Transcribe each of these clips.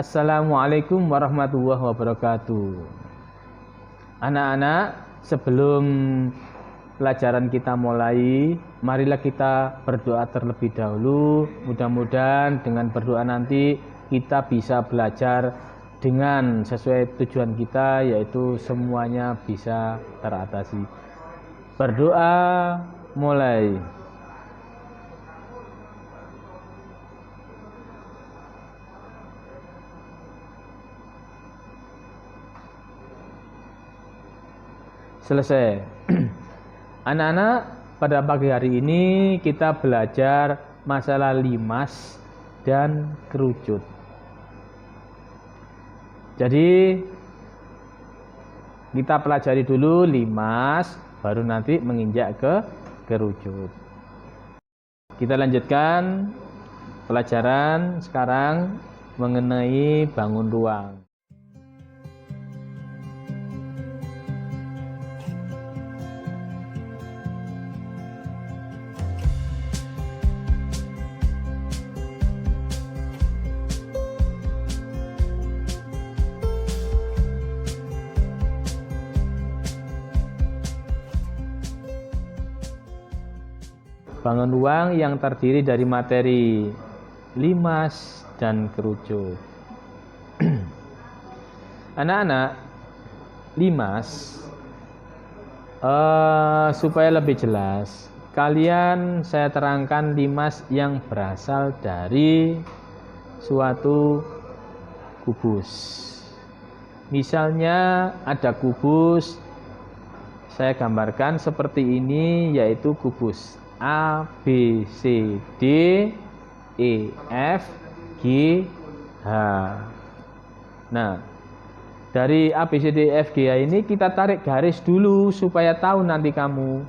Assalamualaikum warahmatullahi wabarakatuh. Anak-anak, sebelum pelajaran kita mulai, marilah kita berdoa terlebih dahulu. Mudah-mudahan dengan berdoa nanti kita bisa belajar dengan sesuai tujuan kita, yaitu semuanya bisa teratasi. Berdoa mulai. Selesai. Anak-anak, pada pagi hari ini kita belajar masalah limas dan kerucut. Jadi kita pelajari dulu limas, baru nanti menginjak ke kerucut. Kita lanjutkan pelajaran sekarang mengenai bangun ruang. Bangun ruang yang terdiri dari materi limas dan kerucut. Anak-anak, limas supaya lebih jelas, saya terangkan limas yang berasal dari suatu kubus. Misalnya ada kubus, saya gambarkan seperti ini, yaitu kubus A, B, C, D, E, F, G, H. Nah, dari A, B, C, D, E, F, G, H ini kita tarik garis dulu supaya tahu nanti kamu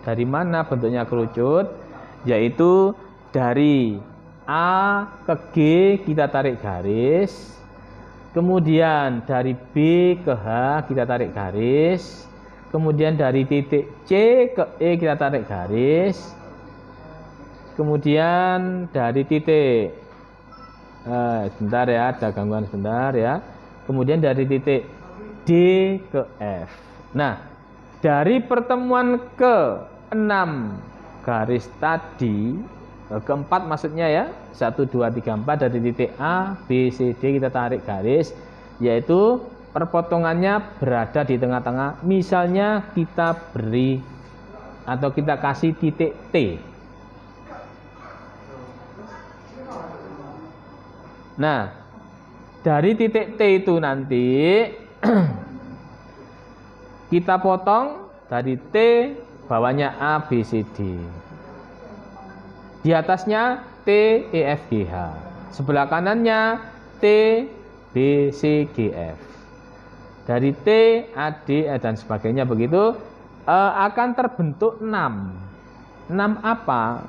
dari mana bentuknya kerucut, yaitu dari A ke G kita tarik garis, kemudian dari B ke H kita tarik garis, kemudian dari titik C ke E kita tarik garis, kemudian dari titik sebentar ya, ada gangguan sebentar ya, kemudian dari titik D ke F. Nah, dari pertemuan ke-6 garis tadi, keempat maksudnya ya, 1, 2, 3, 4, dari titik A, B, C, D kita tarik garis, yaitu perpotongannya berada di tengah-tengah. Misalnya kita beri atau kita kasih titik T. Nah, dari titik T itu nanti kita potong dari T, bawahnya A, B, C, D. Di atasnya T, E, F, G, H. Sebelah kanannya T, B, C, G, F. Dari T, A, D, E, dan sebagainya begitu akan terbentuk 6. 6 apa?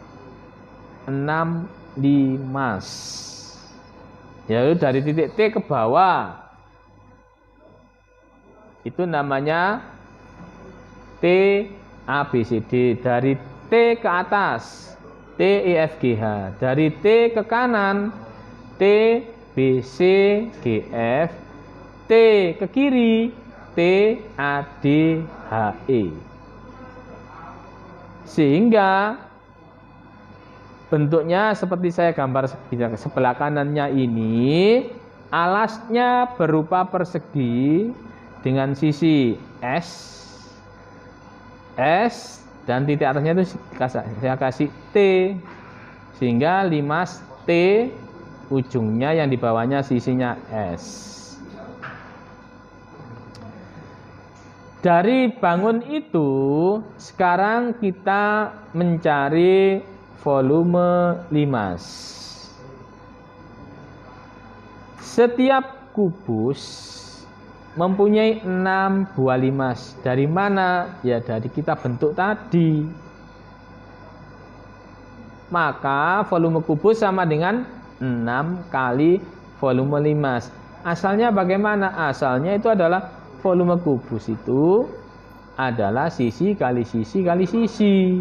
6 limas. Yaitu dari titik T ke bawah. Itu namanya T, A, B, C, D. Dari T ke atas, T, E, F, G, H. Dari T ke kanan, T, B, C, G, F. T ke kiri, T, A, D, H, E. Sehingga bentuknya seperti saya gambar sebelah kanannya ini, alasnya berupa persegi dengan sisi S dan titik atasnya itu saya kasih T, sehingga limas T, ujungnya yang di bawahnya sisinya S. Dari bangun itu, sekarang kita mencari volume limas. Setiap kubus mempunyai 6 buah limas. Dari mana? Ya dari kita bentuk tadi. Maka volume kubus sama dengan 6 kali volume limas. Asalnya bagaimana? Asalnya itu adalah volume kubus itu adalah sisi kali sisi kali sisi.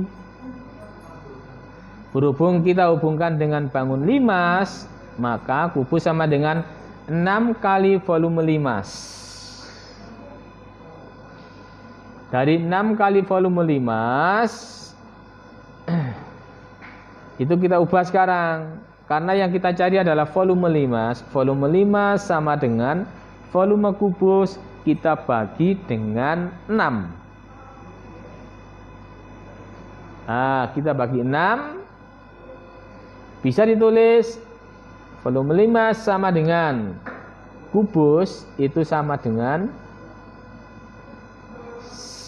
Berhubung kita hubungkan dengan bangun limas, maka kubus sama dengan 6 kali volume limas. Dari 6 kali volume limas itu kita ubah sekarang. Karena yang kita cari adalah volume limas. Volume limas sama dengan volume kubus, kita bagi dengan 6. Nah, kita bagi 6. Bisa ditulis volume limas sama dengan kubus, itu sama dengan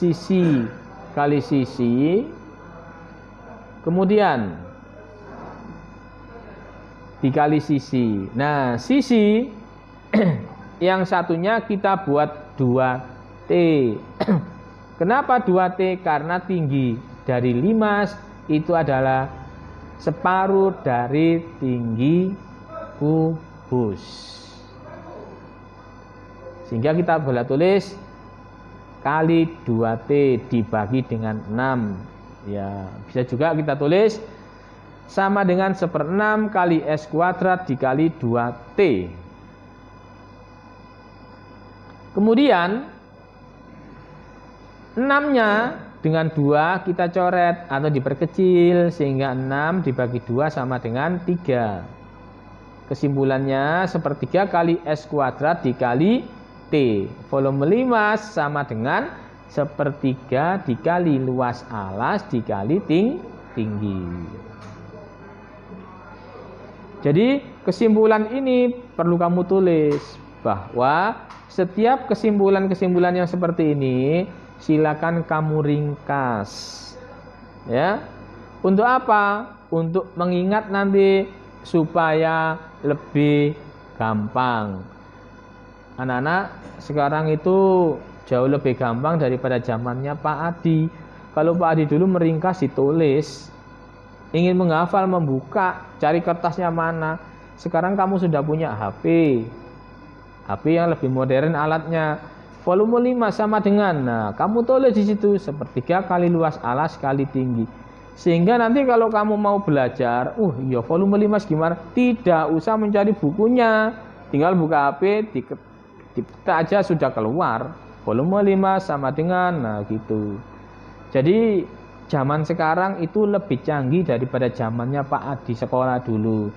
sisi kali sisi, kemudian dikali sisi. Nah, sisi yang satunya kita buat 2T. Kenapa 2T? Karena tinggi dari limas itu adalah separuh dari tinggi kubus. Sehingga kita boleh tulis kali 2T dibagi dengan 6. Ya, bisa juga kita tulis sama dengan 1/6 kali S kuadrat dikali 2T. Kemudian 6-nya dengan 2 kita coret atau diperkecil sehingga 6 dibagi 2 sama dengan 3. Kesimpulannya 1/3 kali S kuadrat dikali T. Volume limas sama dengan 1/3 dikali luas alas dikali tinggi. Jadi kesimpulan ini perlu kamu tulis bahwa setiap kesimpulan-kesimpulan yang seperti ini silakan kamu ringkas. Ya. Untuk apa? Untuk mengingat nanti supaya lebih gampang. Anak-anak sekarang itu jauh lebih gampang daripada zamannya Pak Adi. Kalau Pak Adi dulu meringkas ditulis. Ingin menghafal, membuka, cari kertasnya mana. Sekarang kamu sudah punya HP. HP yang lebih modern alatnya. Volume 5 sama dengan, nah kamu tulis di situ 1/3 kali luas alas kali tinggi. Sehingga nanti kalau kamu mau belajar, iya volume 5 gimana? Tidak usah mencari bukunya. Tinggal buka HP, diketik aja sudah keluar. Volume 5 sama dengan, nah gitu. Jadi zaman sekarang itu lebih canggih daripada zamannya Pak Adi sekolah dulu.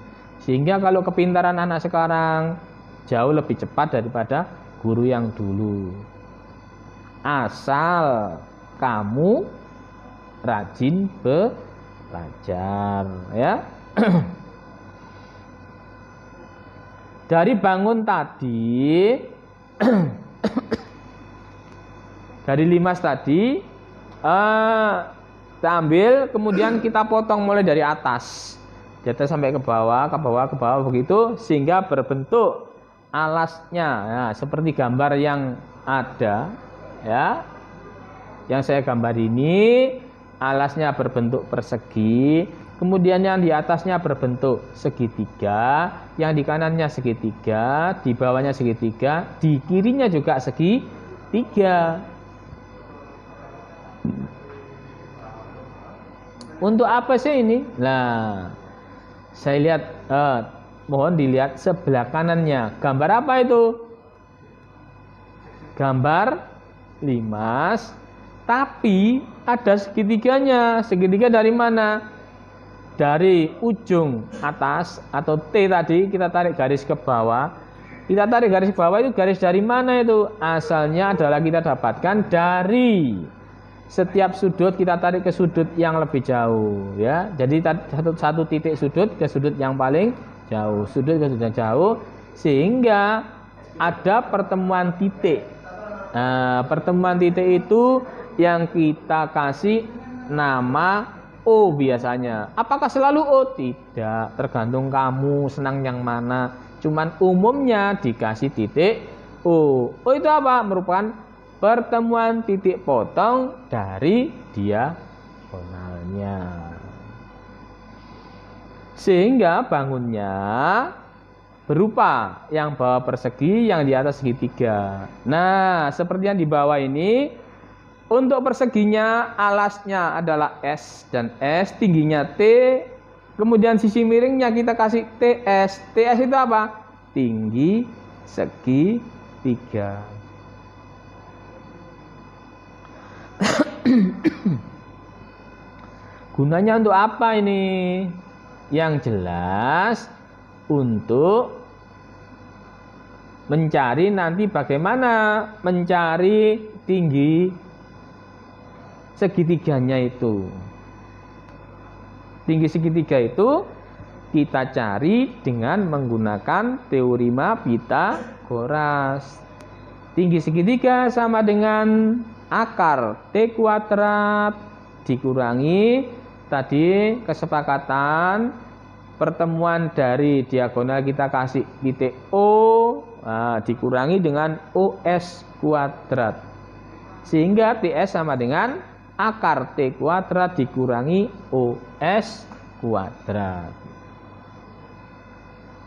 Sehingga kalau kepintaran anak sekarang jauh lebih cepat daripada guru yang dulu. Asal kamu rajin belajar, ya. Dari bangun tadi dari limas tadi kita ambil, kemudian kita potong mulai dari atas. Di atas sampai ke bawah, ke bawah, ke bawah begitu sehingga berbentuk alasnya. Nah, seperti gambar yang ada, ya. Yang saya gambar ini alasnya berbentuk persegi, kemudian yang di atasnya berbentuk segitiga, yang di kanannya segitiga, di bawahnya segitiga, di kirinya juga segitiga. Untuk apa sih ini? Nah, saya lihat, mohon dilihat sebelah kanannya. Gambar apa itu? Gambar limas, tapi ada segitiganya. Segitiga dari mana? Dari ujung atas atau T tadi, kita tarik garis ke bawah. Kita tarik garis ke bawah itu garis dari mana itu? Asalnya adalah kita dapatkan dari setiap sudut, kita tarik ke sudut yang lebih jauh, ya. Jadi satu titik sudut ke sudut yang paling jauh, sudut ke sudut yang jauh, sehingga ada pertemuan titik. Nah, pertemuan titik itu yang kita kasih nama O biasanya. Apakah selalu O? Tidak, tergantung kamu senang yang mana. Cuman umumnya dikasih titik O. O itu apa? Merupakan pertemuan titik potong dari diagonalnya. Sehingga bangunnya berupa yang bawah persegi, yang di atas segitiga. Nah, seperti yang di bawah ini, untuk perseginya alasnya adalah S dan S, tingginya T, kemudian sisi miringnya kita kasih TS. TS itu apa? Tinggi segitiga. Gunanya untuk apa ini? Yang jelas untuk mencari nanti bagaimana mencari tinggi segitiganya itu. Tinggi segitiga itu kita cari dengan menggunakan teorema Pythagoras. Tinggi segitiga sama dengan akar T kuadrat dikurangi tadi kesepakatan pertemuan dari diagonal kita kasih titik O, dikurangi dengan OS kuadrat. Sehingga TS sama dengan akar T kuadrat dikurangi OS kuadrat.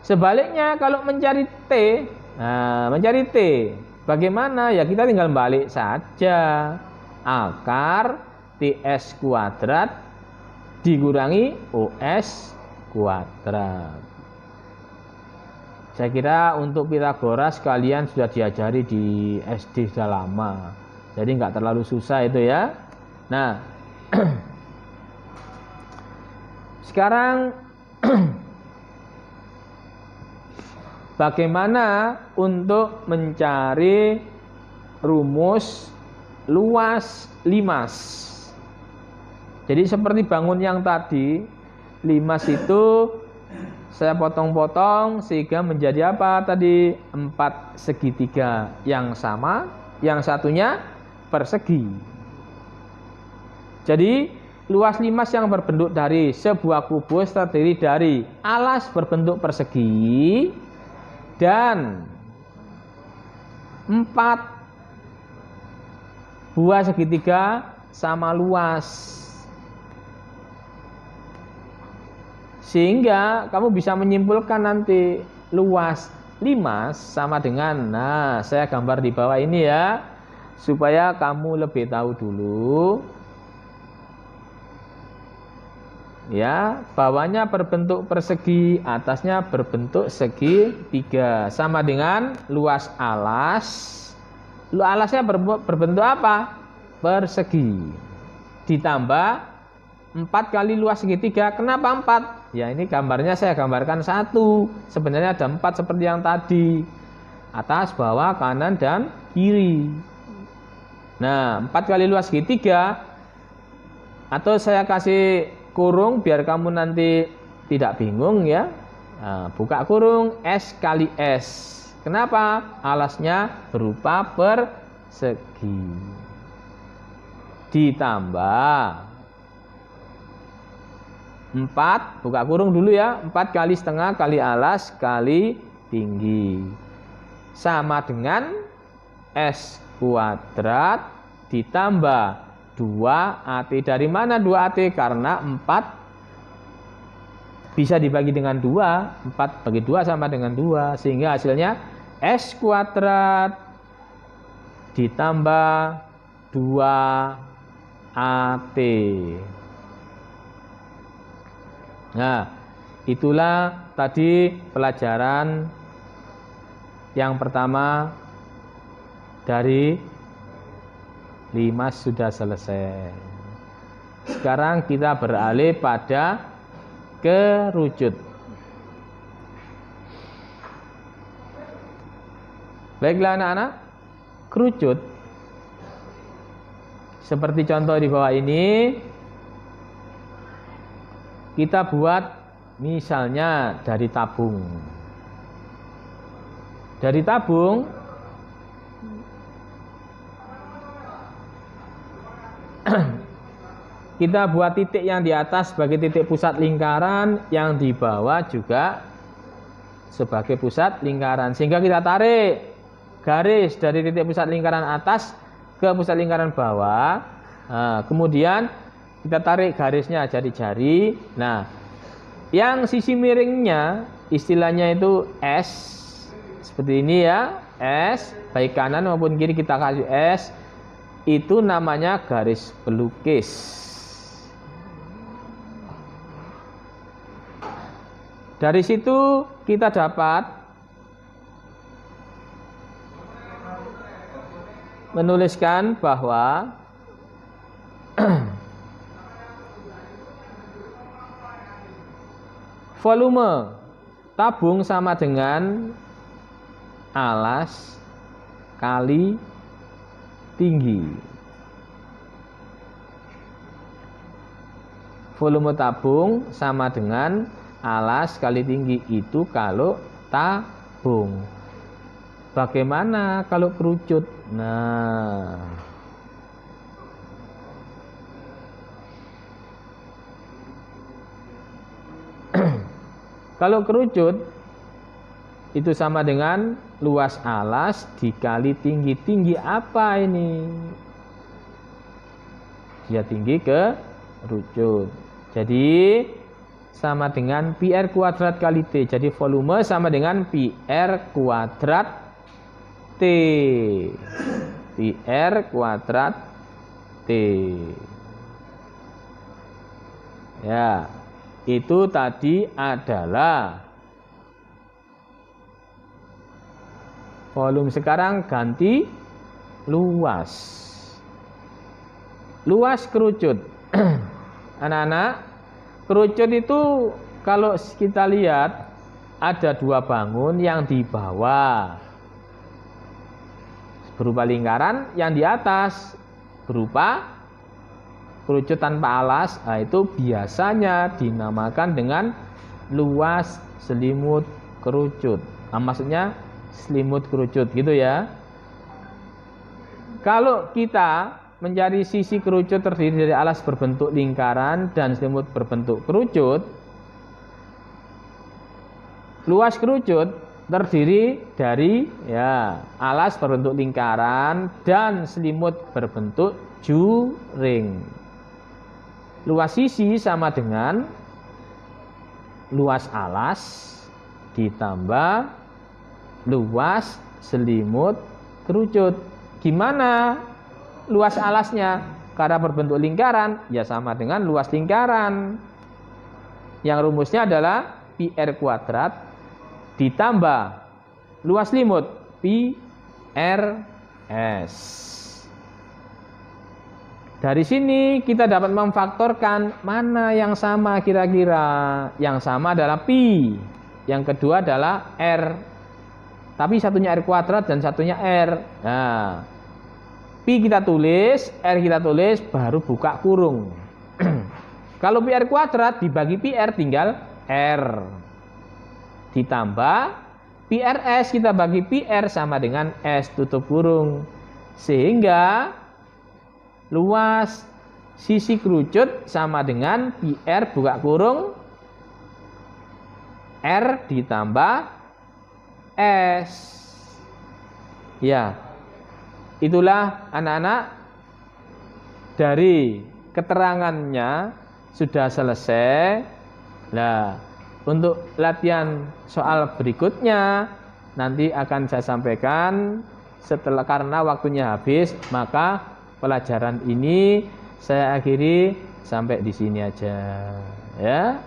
Sebaliknya kalau mencari T, bagaimana? Ya kita tinggal balik saja. Akar TS kuadrat dikurangi OS kuadrat. Saya kira untuk Pythagoras kalian sudah diajari di SD sudah lama. Jadi nggak terlalu susah itu ya. Nah, sekarang bagaimana untuk mencari rumus luas limas? Jadi seperti bangun yang tadi, limas itu saya potong-potong sehingga menjadi apa tadi? 4 segitiga yang sama, yang satunya persegi. Jadi luas limas yang berbentuk dari sebuah kubus terdiri dari alas berbentuk persegi dan 4 buah segitiga sama luas. Sehingga kamu bisa menyimpulkan nanti luas limas sama dengan, nah saya gambar di bawah ini ya, supaya kamu lebih tahu dulu. Ya, bawahnya berbentuk persegi, atasnya berbentuk segitiga, sama dengan luas alas. Alasnya berbentuk apa? Persegi. Ditambah 4 kali luas segitiga. Kenapa 4? Ya ini gambarnya saya gambarkan 1. Sebenarnya ada 4 seperti yang tadi. Atas, bawah, kanan, dan kiri. Nah, 4 kali luas segitiga. Atau saya kasih kurung biar kamu nanti tidak bingung ya. Nah, buka kurung S kali S. Kenapa? Alasnya berupa persegi. Ditambah 4, buka kurung dulu ya, 4 kali setengah kali alas kali tinggi. Sama dengan S kuadrat ditambah 2AT. Dari mana 2AT? Karena 4 bisa dibagi dengan 2. 4 bagi 2 sama dengan 2. Sehingga hasilnya S kuadrat ditambah 2AT. Nah, itulah tadi pelajaran yang pertama dari limas sudah selesai. Sekarang kita beralih pada kerucut. Baiklah anak-anak, kerucut seperti contoh di bawah ini. Kita buat misalnya dari tabung. Dari tabung kita buat titik yang di atas sebagai titik pusat lingkaran, yang di bawah juga sebagai pusat lingkaran. Sehingga kita tarik garis dari titik pusat lingkaran atas ke pusat lingkaran bawah. Nah, kemudian kita tarik garisnya jari-jari. Nah, yang sisi miringnya istilahnya itu S. Seperti ini ya, S. Baik kanan maupun kiri kita kasih S. Itu namanya garis pelukis. Dari situ kita dapat menuliskan bahwa volume tabung sama dengan alas kali tinggi. Volume tabung sama dengan alas kali tinggi itu kalau tabung. Bagaimana kalau kerucut? Nah, kalau kerucut itu sama dengan luas alas dikali tinggi. Tinggi apa ini? Dia tinggi kerucut. Jadi sama dengan PR kuadrat kali T. Jadi volume sama dengan PR kuadrat T. PR kuadrat T. Ya, itu tadi adalah volume. Sekarang ganti luas. Luas kerucut. Anak-anak, kerucut itu kalau kita lihat ada dua bangun yang di bawah berupa lingkaran, yang di atas berupa kerucut tanpa alas. Nah, itu biasanya dinamakan dengan luas selimut kerucut. Nah, maksudnya selimut kerucut gitu ya. Kalau kita mencari sisi kerucut terdiri dari alas berbentuk lingkaran dan selimut berbentuk kerucut, luas kerucut terdiri dari alas berbentuk lingkaran dan selimut berbentuk juring. Luas sisi sama dengan luas alas ditambah luas selimut kerucut. Gimana luas alasnya? Karena berbentuk lingkaran, ya sama dengan luas lingkaran. Yang rumusnya adalah PR kuadrat ditambah luas selimut PRS. Dari sini kita dapat memfaktorkan mana yang sama kira-kira. Yang sama adalah pi, yang kedua adalah R. Tapi satunya R kuadrat dan satunya R. Nah, pi kita tulis, R kita tulis, baru buka kurung. Kalau PR kuadrat dibagi PR tinggal R. Ditambah PRS kita bagi PR sama dengan S tutup kurung. Sehingga luas sisi kerucut sama dengan PR buka kurung R ditambah S. Ya, itulah anak-anak, dari keterangannya sudah selesai. Nah, untuk latihan soal berikutnya nanti akan saya sampaikan setelah, karena waktunya habis, maka pelajaran ini saya akhiri sampai di sini aja ya.